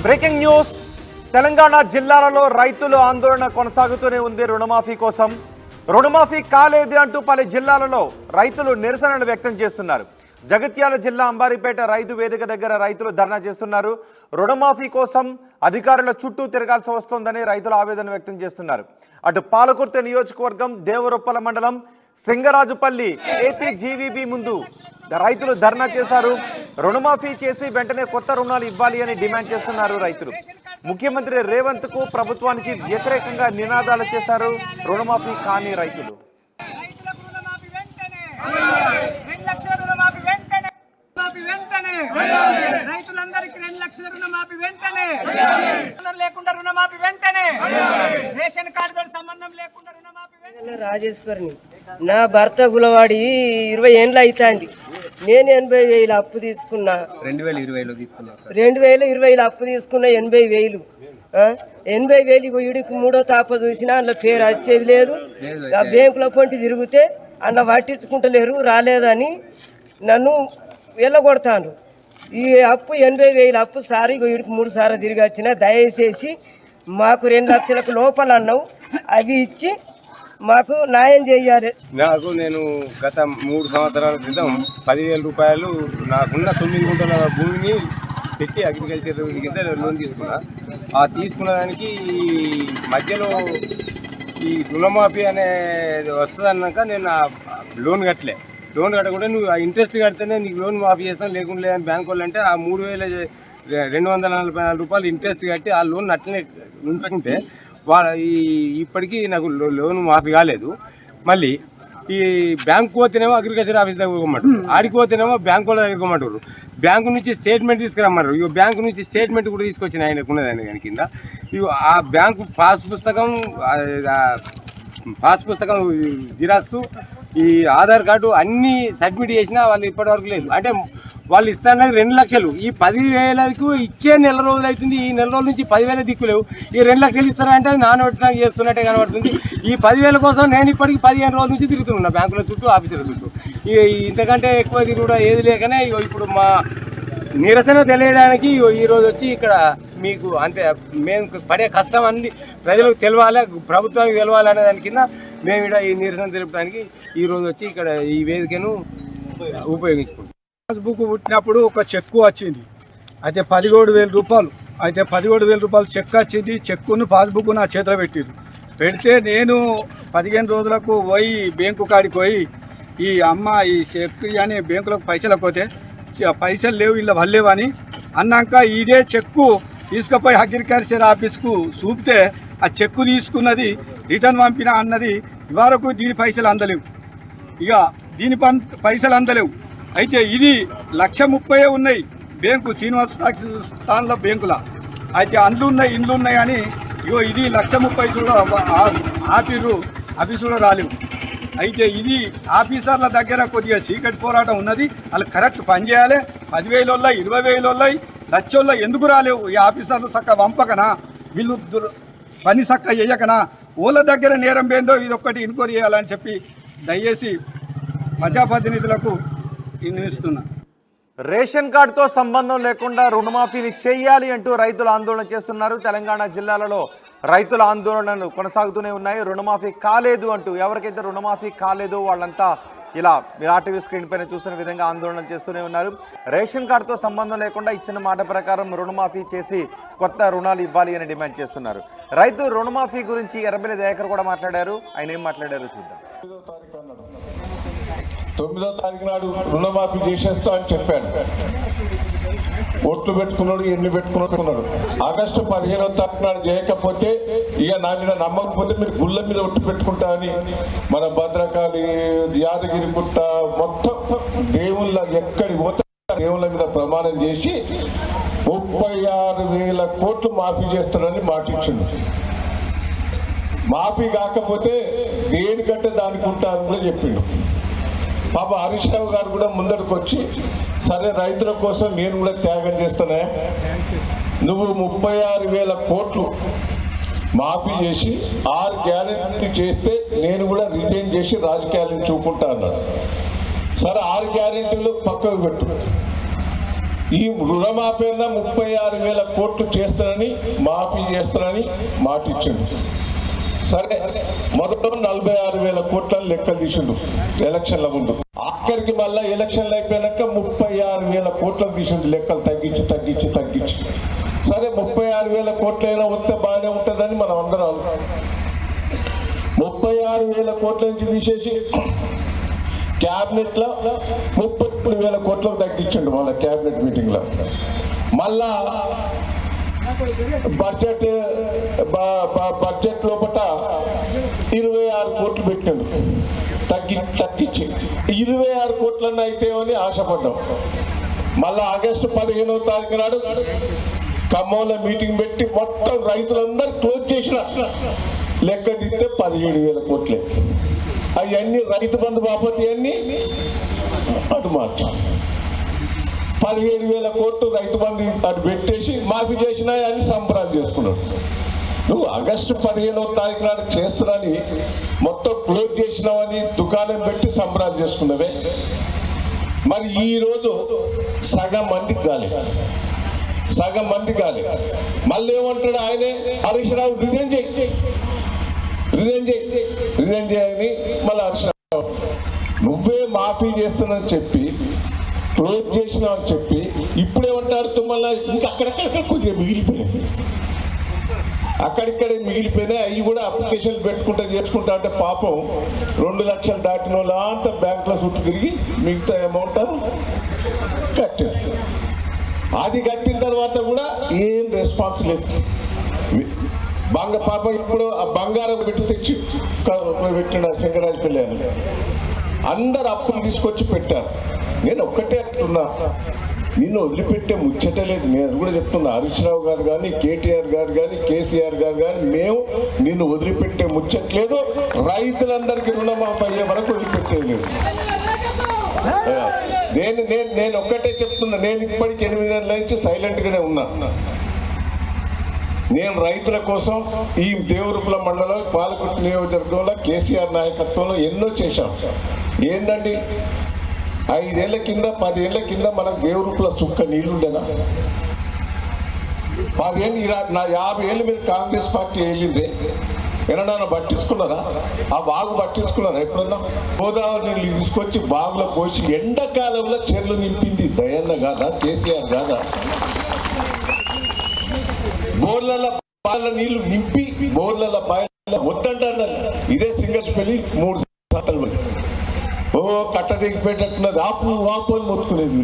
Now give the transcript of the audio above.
Breaking news. Telangana జిల్లాలలో రైతులు ఆందోళన కొనసాగుతూనే ఉంది. రుణమాఫీ కోసం రుణమాఫీ కాలేదు అంటూ పలు జిల్లాలలో రైతులు నిరసనలు వ్యక్తం చేస్తున్నారు. జగిత్యాల జిల్లా అంబారిపేట రైతు వేదిక దగ్గర రైతులు ధర్నా చేస్తున్నారు. రుణమాఫీ కోసం అధికారుల చుట్టూ తిరగాల్సి వస్తోందని రైతులు ఆవేదన వ్యక్తం చేస్తున్నారు. అటు పాలకుర్తి నియోజకవర్గం దేవరొప్పల మండలం సింగరాజుపల్లి ఏపీజీవీబీ ముందు రైతులు ధర్నా చేశారు. రుణమాఫీ చేసి వెంటనే కొత్త రుణాలు ఇవ్వాలి అని డిమాండ్ చేస్తున్నారు రైతులు. ముఖ్యమంత్రి రేవంత్ కు ప్రభుత్వానికి వ్యతిరేకంగా నినాదాలు చేశారు రుణమాఫీ కాని రైతులు. రైతులందరికీ 2 లక్షల రుణమాఫీ వెంటనే, లేకుండా రుణమాఫీ వెంటనే, రేషన్ కార్డుతో సంబంధం లేకుండా రుణమాఫీ వెంటనే. రాజేశ్వరిని నా భర్త గులవాడి 20 ఏండ్లు అవుతుంది. నేను 80,000 అప్పు తీసుకున్నా. 2020లో తీసుకున్నా. 2020లో అప్పు తీసుకున్నా 80,000. 80,000 వీడికి మూడో తాప చూసినా అందులో పేరు వచ్చేది లేదు. ఆ బ్యాంకుల పొంటి తిరిగితే అందులో పట్టించుకుంటలేరు, రాలేదని నన్ను వెళ్ళగొడతాను. ఈ అప్పు 80,000 అప్పు సారి వీడికి 3 సార్లు తిరిగి వచ్చిన. దయచేసి మాకు 2 లక్షలకు లోపల అన్నావు, అవి ఇచ్చి మాకు న్యాయం చేయాలి. నేను గత 3 సంవత్సరాల క్రితం 10,000 రూపాయలు నాకున్న 9 గుంటల భూమిని పెట్టి అగ్రికల్చర్ కింద లోన్ తీసుకున్నా. ఆ తీసుకున్న దానికి మధ్యలో ఈ రుణమాఫీ అనేది వస్తుంది అన్నాక నేను ఆ లోన్ కట్టలే. లోన్ కట్టకుండా నువ్వు ఆ ఇంట్రెస్ట్ కడితేనే నీకు లోన్ మాఫీ చేస్తాను, లేకుండా లేదని బ్యాంక్ వాళ్ళు అంటే ఆ 3,244 రూపాయలు ఇంట్రెస్ట్ కట్టి ఆ లోన్ అట్లనే ఉంచుకుంటే ఇప్పటికీ నాకు లోన్ మాఫీ కాలేదు. మళ్ళీ ఈ బ్యాంకు పోతేనేమో అగ్రికల్చర్ ఆఫీస్ దగ్గర పోమంటారు, ఆడికి పోతేనేమో బ్యాంకు వాళ్ళ దగ్గర పోమంటారు. బ్యాంకు నుంచి స్టేట్మెంట్ తీసుకురమ్మంటారు. ఇక బ్యాంకు నుంచి స్టేట్మెంట్ కూడా తీసుకొచ్చిన ఆయనకు ఉన్నదాన్ని దాని కింద. ఇక ఆ బ్యాంకు పాస్ పుస్తకం జిరాక్సు, ఈ ఆధార్ కార్డు అన్నీ సబ్మిట్ చేసినా వాళ్ళు ఇప్పటివరకు లేదు. అంటే వాళ్ళు ఇస్తానది 2 లక్షలు. ఈ 10,000కు ఇచ్చే నెల రోజులు అవుతుంది. ఈ నెల రోజుల నుంచి 10,000 దిక్కులేవు. ఈ 2 లక్షలు ఇస్తారంటే నానొట్టినా చేస్తున్నట్టే కనబడుతుంది. ఈ 10,000 కోసం నేను ఇప్పటికి 15 రోజుల నుంచి తిరుగుతున్నా బ్యాంకుల చుట్టూ, ఆఫీసుల చుట్టూ. ఇంతకంటే ఎక్కువ తిరుగుడు ఏది లేకనే ఇప్పుడు మా నిరసన తెలియడానికి ఈరోజు వచ్చి ఇక్కడ మీకు అంటే మేము పడే కష్టం అన్ని ప్రజలకు తెలవాలి, ప్రభుత్వానికి తెలవాలి అనే దాని కింద మేము ఇక్కడ ఈ నిరసన తెలుపడానికి ఈరోజు వచ్చి ఇక్కడ ఈ వేదికను ఉపయోగించుకుంటాం. పాస్బుక్ పుట్టినప్పుడు ఒక చెక్కు వచ్చింది, అయితే 17,000 రూపాయలు. అయితే 17,000 రూపాయలు చెక్ వచ్చింది. చెక్కును పాస్బుక్ నా చేతిలో పెడితే నేను 15 రోజులకు పోయి బ్యాంకు కాడికి పోయి ఈ చెక్ అని బ్యాంకులకు పైసలకు పోతే పైసలు లేవు, ఇలా వల్లేవని అన్నాక ఇదే చెక్కు తీసుకుపోయి అగ్రికల్చర్ ఆఫీస్కు చూపితే ఆ చెక్కు తీసుకున్నది రిటర్న్ పంపిన అన్నది ఇవరకు దీని పైసలు అందలేవు. ఇక దీని పైసలు అందలేవు. అయితే ఇది 1,30,000 ఉన్నాయి బ్యాంకు శ్రీనివాస స్థానంలో బ్యాంకులో. అయితే ఇండ్లు ఉన్నాయి అని ఇగో ఇది 1,30,000 కూడా ఆపిర్రు, అవి కూడా రాలేవు. అయితే ఇది ఆఫీసర్ల దగ్గర కొద్దిగా చీకటి పోరాటం ఉన్నది. వాళ్ళు కరెక్ట్ పనిచేయాలి. 10,000 20,000 లక్షల్లో ఎందుకు రాలేవు? ఈ ఆఫీసర్లు చక్క వంపకనా, వీళ్ళు పని చక్క చేయకనా, వాళ్ళ దగ్గర నేరం పోయిందో ఇది ఒక్కటి ఇన్క్వైరీ చేయాలని చెప్పి దయచేసి ప్రజాప్రతినిధులకు ఇస్తున్నా. రేషన్ కార్డుతో సంబంధం లేకుండా రుణమాఫీని చేయాలి అంటూ రైతులు ఆందోళన చేస్తున్నారు. తెలంగాణ జిల్లాలలో రైతుల ఆందోళనలు కొనసాగుతూనే ఉన్నాయి. రుణమాఫీ కాలేదు అంటూ ఎవరికైతే రుణమాఫీ కాలేదో వాళ్ళంతా ఇలా మీరు ఆర్టీవీ స్క్రీన్ పైన చూస్తున్న విధంగా ఆందోళనలు చేస్తూనే ఉన్నారు. రేషన్ కార్డుతో సంబంధం లేకుండా ఇచ్చిన మాట ప్రకారం రుణమాఫీ చేసి కొత్త రుణాలు ఇవ్వాలి అని డిమాండ్ చేస్తున్నారు. రైతు రుణమాఫీ గురించి ఎర్రబెల్లి దయాకర్ కూడా మాట్లాడారు. ఆయన ఏం మాట్లాడారు చూద్దాం. 9వ తారీఖు నాడు రుణమాఫీ చేసేస్తా అని చెప్పాడు. ఓట్లు పెట్టుకున్నాడు, ఎన్ని పెట్టుకున్నాడు. ఆగస్టు 15వ తారీఖు నాడు చేయకపోతే ఇక నా మీద నమ్మకపోతే మీరు గుళ్ళ మీద ఒట్టు పెట్టుకుంటా అని మన భద్రకాళి, యాదగిరి గుట్ట మొత్తం దేవుళ్ళ ఎక్కడి పోతే దేవుళ్ళ మీద ప్రమాణం చేసి 36,000 కోట్లు మాఫీ చేస్తాడని మాటిచ్చిండు. మాఫీ కాకపోతే దేనికంటే దానికి ఉంటారని కూడా చెప్పిండు. పాప హరీష్ రావు గారు కూడా ముందరికి వచ్చి సరే రైతుల కోసం నేను కూడా త్యాగం చేస్తానే, నువ్వు 36,000 కోట్లు మాఫీ చేసి 6 గ్యారెంటీ చేస్తే నేను కూడా రిజైన్ చేసి రాజకీయాలను చూపుకుంటా అన్నాడు. సరే 6 గ్యారెంటీలు పక్కకు పెట్టు, ఈ రుణమాఫీ 36,000 కోట్లు చేస్తానని మాఫీ చేస్తానని మాట ఇచ్చిండు. సరే, మొదట 46,000 కోట్లని లెక్కలు తీసిండు ఎలక్షన్ల ముందు. ఆఖరికి మళ్ళా ఎలక్షన్లు అయిపోయాక 36,000 కోట్లను తీసిండు లెక్కలు తగ్గించి. సరే, 36,000 కోట్లైనా వస్తే బాగానే ఉంటుందని మనం అందరం 36,000 కోట్ల నుంచి తీసేసి క్యాబినెట్ లో 33,000 కోట్లకు తగ్గించండు. మళ్ళీ క్యాబినెట్ మీటింగ్ లో మళ్ళా బడ్జెట్ లోపల 26 కోట్లు పెట్టిండు తగ్గించి. 26 కోట్లన్నా అయితే అని ఆశపడ్డాం. మళ్ళా ఆగస్టు 15వ తారీఖు నాడు ఖమ్మంలో మీటింగ్ పెట్టి మొత్తం రైతులందరూ క్లోజ్ చేసిన లెక్క తీస్తే 17,000 కోట్లే. అవన్నీ రైతు బంధు బాపతి అన్ని అటు మార్చు. 17,000 కోట్లు రైతు బంధు అటు పెట్టేసి మాఫీ చేసినా అని సంబరాలు చేసుకున్నాడు. నువ్వు ఆగస్టు 15వ తారీఖు నాడు చేస్తున్నాని మొత్తం క్లోజ్ చేసినావని దుకాణం పెట్టి సంబరాలు చేసుకున్నవే. మరి ఈరోజు సగం మందికి కాలేదు. మళ్ళీ ఏమంటాడు ఆయనే, హరీష్ రావు రిజైన్ చేయని మళ్ళీ హరీష్ రావు నువ్వే మాఫీ చేస్తానని చెప్పి క్లోజ్ చేసినావని చెప్పి ఇప్పుడేమంటారు మళ్ళీ ఇంకా అక్కడక్కడ కొద్దిగా మిగిలిపోయాయి. అక్కడిక్కడే మిగిలిపోయినాయి. అవి కూడా అప్లికేషన్లు చేసుకుంటా అంటే పాపం 2 లక్షలు దాటిన వాళ్ళ అంతా బ్యాంకులో చుట్టూ తిరిగి మిగతా అమౌంట్ కట్టారు. అది కట్టిన తర్వాత కూడా ఏం రెస్పాన్స్ లేదు. పాప ఇప్పుడు ఆ బంగారం పెట్టి తెచ్చి పెట్టిన శంకరాజపల్లి అని అందరు అప్పులు తీసుకొచ్చి పెట్టారు. నేను ఒక్కటే అంటున్నా, నిన్ను వదిలిపెట్టే ముచ్చటే లేదు. నేను కూడా చెప్తున్నా, హరీష్ రావు గారు కానీ, కేటీఆర్ గారు కానీ, కేసీఆర్ గారు కానీ మేము నిన్ను వదిలిపెట్టే ముచ్చట్లేదు. రైతులందరికీ రుణమాఫీ అయ్యే వరకు వదిలిపెట్టేది లేదు. నేను ఒక్కటే చెప్తున్నా, నేను ఇప్పటికి 8 నెలల నుంచి సైలెంట్గానే ఉన్నా. నేను రైతుల కోసం ఈ దేవరూపుల మండలం పాలకుర్తి నియోజకవర్గంలో కేసీఆర్ నాయకత్వంలో ఎన్నో చేశాం. ఏందండి, 5 ఏళ్ల కింద 10 ఏళ్ల కింద మనకు దేవరూపుల చుక్క నీళ్లుండేనా? 10 ఏళ్ళు నా 50 ఏళ్ళు మీరు కాంగ్రెస్ పార్టీ వెళ్ళిందే ఎన్నడన్నా పట్టించుకున్నారా? ఆ బాగు పట్టించుకున్నారా ఎప్పుడన్నా? గోదావరి నీళ్ళు తీసుకొచ్చి బాగులో పోసి ఎండాకాలంలో చెర్లు నింపింది దయన్న కాదా, కేసీఆర్ కాదా? బోర్ల నీళ్లు నింపి బోర్ల బాయిల వద్దంటారు. ఇదే సింగర్పల్లి 3 సార్లు ఓ కట్ట దిగిపోయేటట్టున్నది. ఆపు అని మొత్తుకునేది.